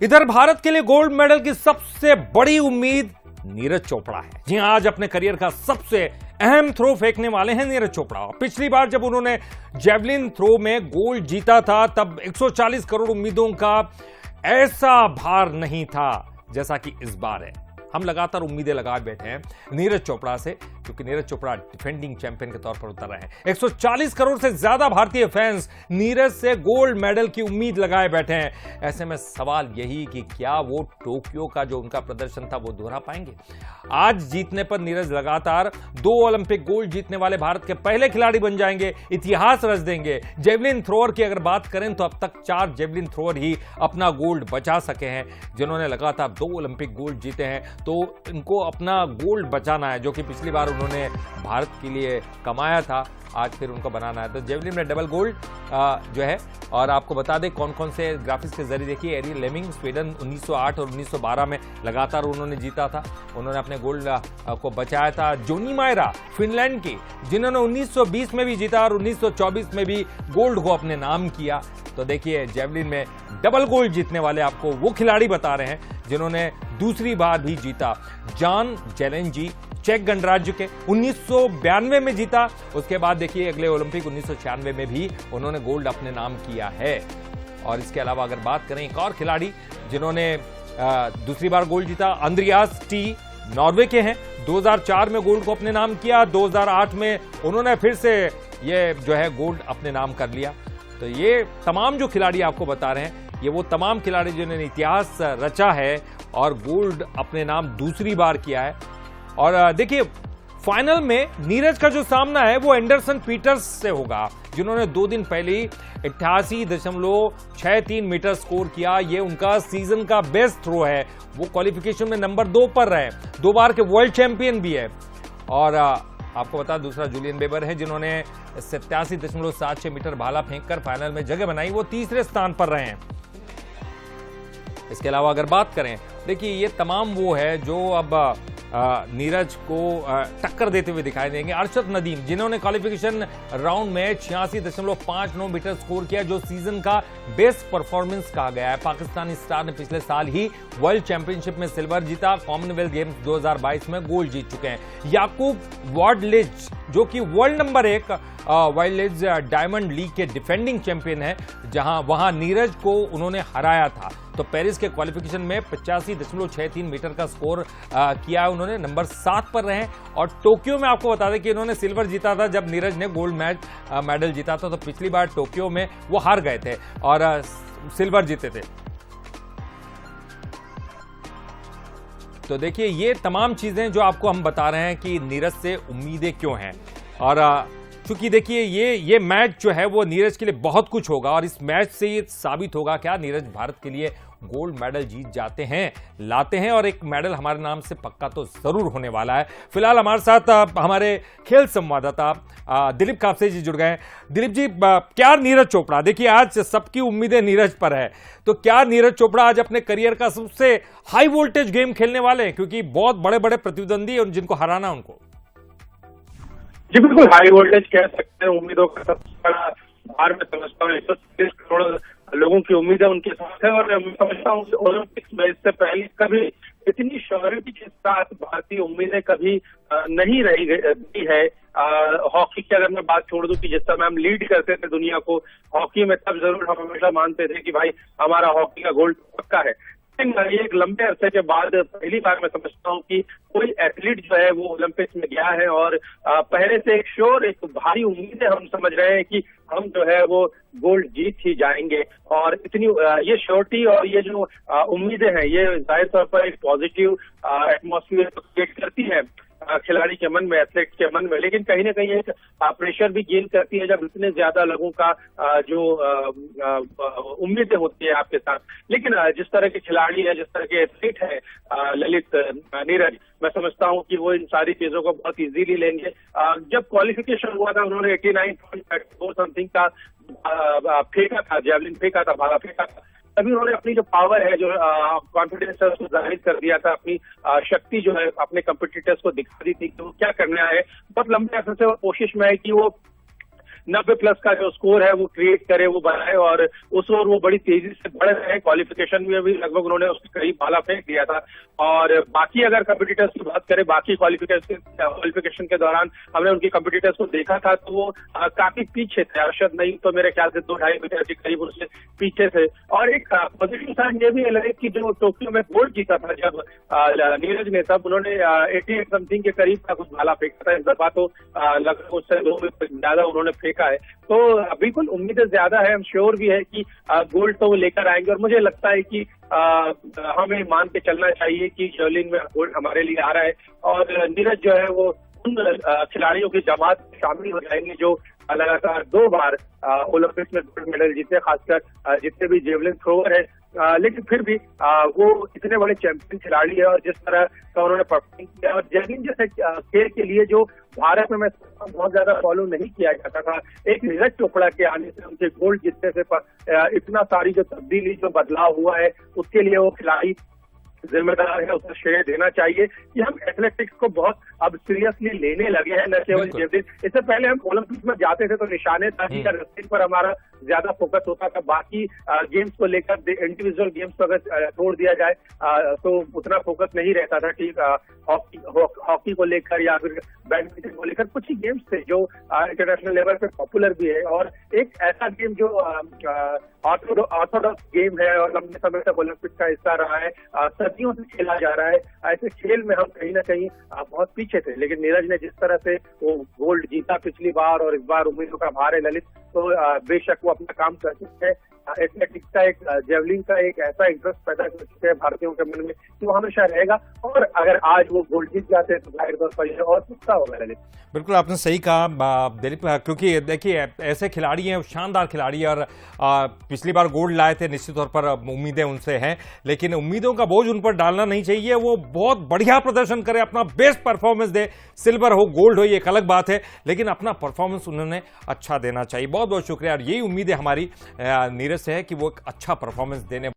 इधर भारत के लिए गोल्ड मेडल की सबसे बड़ी उम्मीद नीरज चोपड़ा है। जी हां, आज अपने करियर का सबसे अहम थ्रो फेंकने वाले हैं नीरज चोपड़ा। पिछली बार जब उन्होंने जेवलिन थ्रो में गोल्ड जीता था तब 140 करोड़ उम्मीदों का ऐसा भार नहीं था जैसा कि इस बार है। हम लगातार उम्मीदें लगाए बैठे हैं नीरज चोपड़ा से, क्योंकि नीरज चोपड़ा डिफेंडिंग चैंपियन के तौर पर उतर रहे हैं। 140 करोड़ से ज्यादा भारतीय फैंस नीरज से गोल्ड मेडल की उम्मीद लगाए बैठे हैं। ऐसे में सवाल यही कि क्या वो टोक्यो का जो उनका प्रदर्शन था वो दोहरा पाएंगे। आज जीतने पर नीरज लगातार 2 ओलंपिक गोल्ड जीतने वाले भारत के पहले खिलाड़ी बन जाएंगे, इतिहास रच देंगे। जेवलिन थ्रोअर की अगर बात करें तो अब तक 4 जेवलिन थ्रोअर ही अपना गोल्ड बचा सके हैं, जिन्होंने लगातार 2 ओलंपिक गोल्ड जीते हैं। तो इनको अपना गोल्ड बचाना है, जो कि पिछली बार उन्होंने भारत के लिए कमाया था, आज फिर उनको बनाना है। तो जेवलिन में डबल गोल्ड जो है, और आपको बता दें कौन कौन से ग्राफिक्स के जरिए देखिए। एरियल लेमिंग स्वीडन 1908 और 1912 में लगातार उन्होंने जीता था, उन्होंने अपने गोल्ड को बचाया था। जोनी मायरा फिनलैंड की, जिन्होंने 1920 में भी जीता और 1924 में भी गोल्ड को अपने नाम किया। तो देखिए जेवलिन में डबल गोल्ड जीतने वाले आपको वो खिलाड़ी बता रहे हैं जिन्होंने दूसरी बार भी जीता। जॉन जेलेंजी चेक गणराज्य के 1992 में जीता। उसके बाद देखिए अगले ओलंपिक 1996 में भी उन्होंने गोल्ड अपने नाम किया है। और इसके अलावा अगर बात करें एक और खिलाड़ी जिन्होंने दूसरी बार गोल्ड जीता, अंद्रियास टी नॉर्वे के हैं। 2004 में गोल्ड को अपने नाम किया, 2008 में उन्होंने फिर से ये जो है गोल्ड अपने नाम कर लिया। तो ये तमाम जो खिलाड़ी आपको बता रहे हैं, ये वो तमाम खिलाड़ी जिन्होंने इतिहास रचा है और गोल्ड अपने नाम दूसरी बार किया है। और देखिए फाइनल में नीरज का जो सामना है वो एंडरसन पीटर्स से होगा, जिन्होंने 2 दिन पहले ही 88.63 मीटर स्कोर किया। ये उनका सीजन का बेस्ट थ्रो है। वो क्वालिफिकेशन में नंबर 2 पर रहे, 2 बार के वर्ल्ड चैंपियन भी है। और आपको बता जूलियन जूलियन बेबर है, जिन्होंने 87.76 मीटर भाला फेंककर फाइनल में जगह बनाई, वो तीसरे स्थान पर रहे हैं। इसके अलावा अगर बात करें, देखिए ये तमाम वो है जो अब नीरज को टक्कर देते हुए दिखाई देंगे। अरशद नदीम, जिन्होंने क्वालिफिकेशन राउंड में 86.59 मीटर स्कोर किया, जो सीजन का बेस्ट परफॉर्मेंस कहा गया है। पाकिस्तानी स्टार ने पिछले साल ही वर्ल्ड चैंपियनशिप में सिल्वर जीता, कॉमनवेल्थ गेम्स 2022 में गोल्ड जीत चुके हैं। याकूब वार्डलिज, जो कि वर्ल्ड नंबर 1 वाइल्डलिज डायमंड लीग के डिफेंडिंग चैंपियन है, वहां नीरज को उन्होंने हराया था। तो पेरिस के क्वालिफिकेशन में 85.63 मीटर का स्कोर किया, उन्होंने नंबर 7 पर रहे। और टोक्यो में आपको बता दें कि इन्होंने सिल्वर जीता था जब नीरज ने गोल्ड मेडल जीता था। तो पिछली बार टोक्यो में वो हार गए थे और सिल्वर जीते थे। तो देखिए ये तमाम चीजें जो आपको हम बता रहे हैं कि नीरज से उम्मीदें क्यों हैं। और क्योंकि देखिए ये मैच जो है वो नीरज के लिए बहुत कुछ होगा, और इस मैच से ये साबित होगा क्या नीरज भारत के लिए गोल्ड मेडल जीत जाते हैं, लाते हैं, और एक मेडल हमारे नाम से पक्का तो जरूर होने वाला है। फिलहाल हमारे साथ हमारे खेल संवाददाता दिलीप कापसे जी जुड़ गए हैं। दिलीप जी, क्या नीरज चोपड़ा, देखिए आज सबकी उम्मीदें नीरज पर है, तो क्या नीरज चोपड़ा आज अपने करियर का सबसे हाई वोल्टेज गेम खेलने वाले हैं, क्योंकि बहुत बड़े बड़े प्रतिद्वंदी और जिनको हराना उनको? जी बिल्कुल, हाई वोल्टेज कह सकते हैं। उम्मीदों का सबसे बड़ा भार मैं समझता हूँ। 130 करोड़ लोगों की उम्मीद है उनके साथ है, और मैं समझता हूँ ओलंपिक्स में इससे पहले कभी इतनी श्योरिटी के साथ भारतीय उम्मीदें कभी नहीं रही है। हॉकी की अगर मैं बात छोड़ दूं कि जिस समय हम लीड करते थे दुनिया को हॉकी में, तब जरूर हम हमेशा मानते थे कि भाई हमारा हॉकी का गोल्ड पक्का है। एक लंबे अरसे के बाद पहली बार मैं समझता हूँ कि कोई एथलीट जो है वो ओलंपिक्स में गया है, और पहले से एक भारी उम्मीद है। हम समझ रहे हैं कि हम जो है वो गोल्ड जीत ही जाएंगे, और इतनी ये श्योरिटी और ये जो उम्मीदें हैं, ये जाहिर तौर पर एक पॉजिटिव एटमॉस्फेयर क्रिएट करती है खिलाड़ी के मन में, एथलीट के मन में। लेकिन कहीं ना कहीं एक प्रेशर भी गेन करती है जब इतने ज्यादा लोगों का जो उम्मीदें होती है आपके साथ। लेकिन जिस तरह के खिलाड़ी है, जिस तरह के एथलीट है ललित नीरज, मैं समझता हूं कि वो इन सारी चीजों को बहुत इजीली लेंगे। जब क्वालिफिकेशन हुआ था उन्होंने 89.4 समथिंग का फेंका था, जेवलिन फेंका था, भाला फेंका था। तभी उन्होंने अपनी जो पावर है, जो कॉन्फिडेंस है, उसको जाहिर कर दिया था। अपनी शक्ति जो है अपने कम्पिटिटर्स को दिखा दी थी कि वो क्या करना है। बहुत लंबे अरसे से वो कोशिश में है कि वो 90+ का जो स्कोर है वो क्रिएट करे, वो बनाए और उस ओर वो बड़ी तेजी से बढ़ रहे हैं। क्वालिफिकेशन में भी लगभग उन्होंने उसके करीब भाला फेंक दिया था। और बाकी अगर कम्पिटिटर्स की बात करें, बाकी क्वालिफिकेशन के दौरान हमने उनके कम्पिटिटर्स को देखा था तो वो काफी पीछे थे। अरशद नईम तो मेरे ख्याल से 2-2.5 मीटर के करीब उससे पीछे थे। और एक पॉजिटिव साइन ये भी है ललित की जो टोक्यो में गोल्ड जीता था जब नीरज ने, तब उन्होंने 88 समथिंग के करीब का कुछ भाला फेंका था। इस दफा तो लगभग उससे 2 मीटर ज्यादा उन्होंने फेंका है। तो बिल्कुल उम्मीदें ज्यादा है, हम श्योर भी है कि गोल्ड तो वो लेकर आएंगे। और मुझे लगता है कि हमें मान के चलना चाहिए कि जेवलिन में गोल्ड हमारे लिए आ रहा है और नीरज जो है वो उन खिलाड़ियों की जमात में शामिल हो जाएंगे जो लगातार 2 बार ओलंपिक्स में गोल्ड मेडल जीते, खासकर जितने भी जेवलिन थ्रोवर है। लेकिन फिर भी वो इतने बड़े चैंपियन खिलाड़ी है और जिस तरह का उन्होंने परफॉर्म किया, और जेवलिन जैसे खेल के लिए जो भारत में मैं बहुत ज्यादा फॉलो नहीं किया जाता था, एक नीरज चोपड़ा के आने से, उनके गोल्ड जीतने से इतना सारी जो तब्दीली, जो बदलाव हुआ है, उसके लिए वो खिलाड़ी जिम्मेदार है। उसे श्रेय देना चाहिए कि हम एथलेटिक्स को बहुत अब सीरियसली लेने लगे हैं, न केवल जेवलिन। इससे पहले हम ओलंपिक्स में जाते थे तो निशानेबाजी का रेसलिंग पर हमारा ज्यादा फोकस होता था। बाकी गेम्स को लेकर इंडिविजुअल गेम्स को अगर छोड़ दिया जाए तो उतना फोकस नहीं रहता था। ठीक, हॉकी को लेकर या फिर बैडमिंटन को लेकर कुछ ही गेम्स थे जो इंटरनेशनल लेवल पे पॉपुलर भी है। और एक ऐसा गेम जो ऑर्थोडॉक्स गेम है और लंबे समय तक ओलंपिक का हिस्सा रहा है, सदियों से खेला जा रहा है, ऐसे खेल में हम कहीं ना कहीं बहुत पीछे थे। लेकिन नीरज ने जिस तरह से वो गोल्ड जीता पिछली बार और इस बार उम्मीदों का भार है ललित, तो बेशक वो अपना काम कर सकते हैं। एथलेटिक्स का एक, जेवलिन का एक ऐसा इंटरेस्ट पैदा कर चुके हैं भारतीयों के मन में कि वो हमेशा रहेगा। और अगर आज वो गोल्ड जीत जाते हैं तो जाहिर तौर पर यह और पुख्ता होगा ललित। बिल्कुल आपने सही कहा दिलीप, क्योंकि देखिए ऐसे खिलाड़ी हैं, शानदार खिलाड़ी, और पिछली बार गोल्ड लाए थे, निश्चित तौर पर उम्मीदें उनसे हैं, लेकिन उम्मीदों का बोझ उन पर डालना नहीं चाहिए। वो बहुत बढ़िया प्रदर्शन करे, अपना बेस्ट परफॉर्मेंस दे, सिल्वर हो गोल्ड हो ये एक अलग बात है, लेकिन अपना परफॉर्मेंस उन्होंने अच्छा देना चाहिए। बहुत बहुत शुक्रिया। और यही उम्मीद है हमारी नीरज से है कि वो एक अच्छा परफॉर्मेंस देने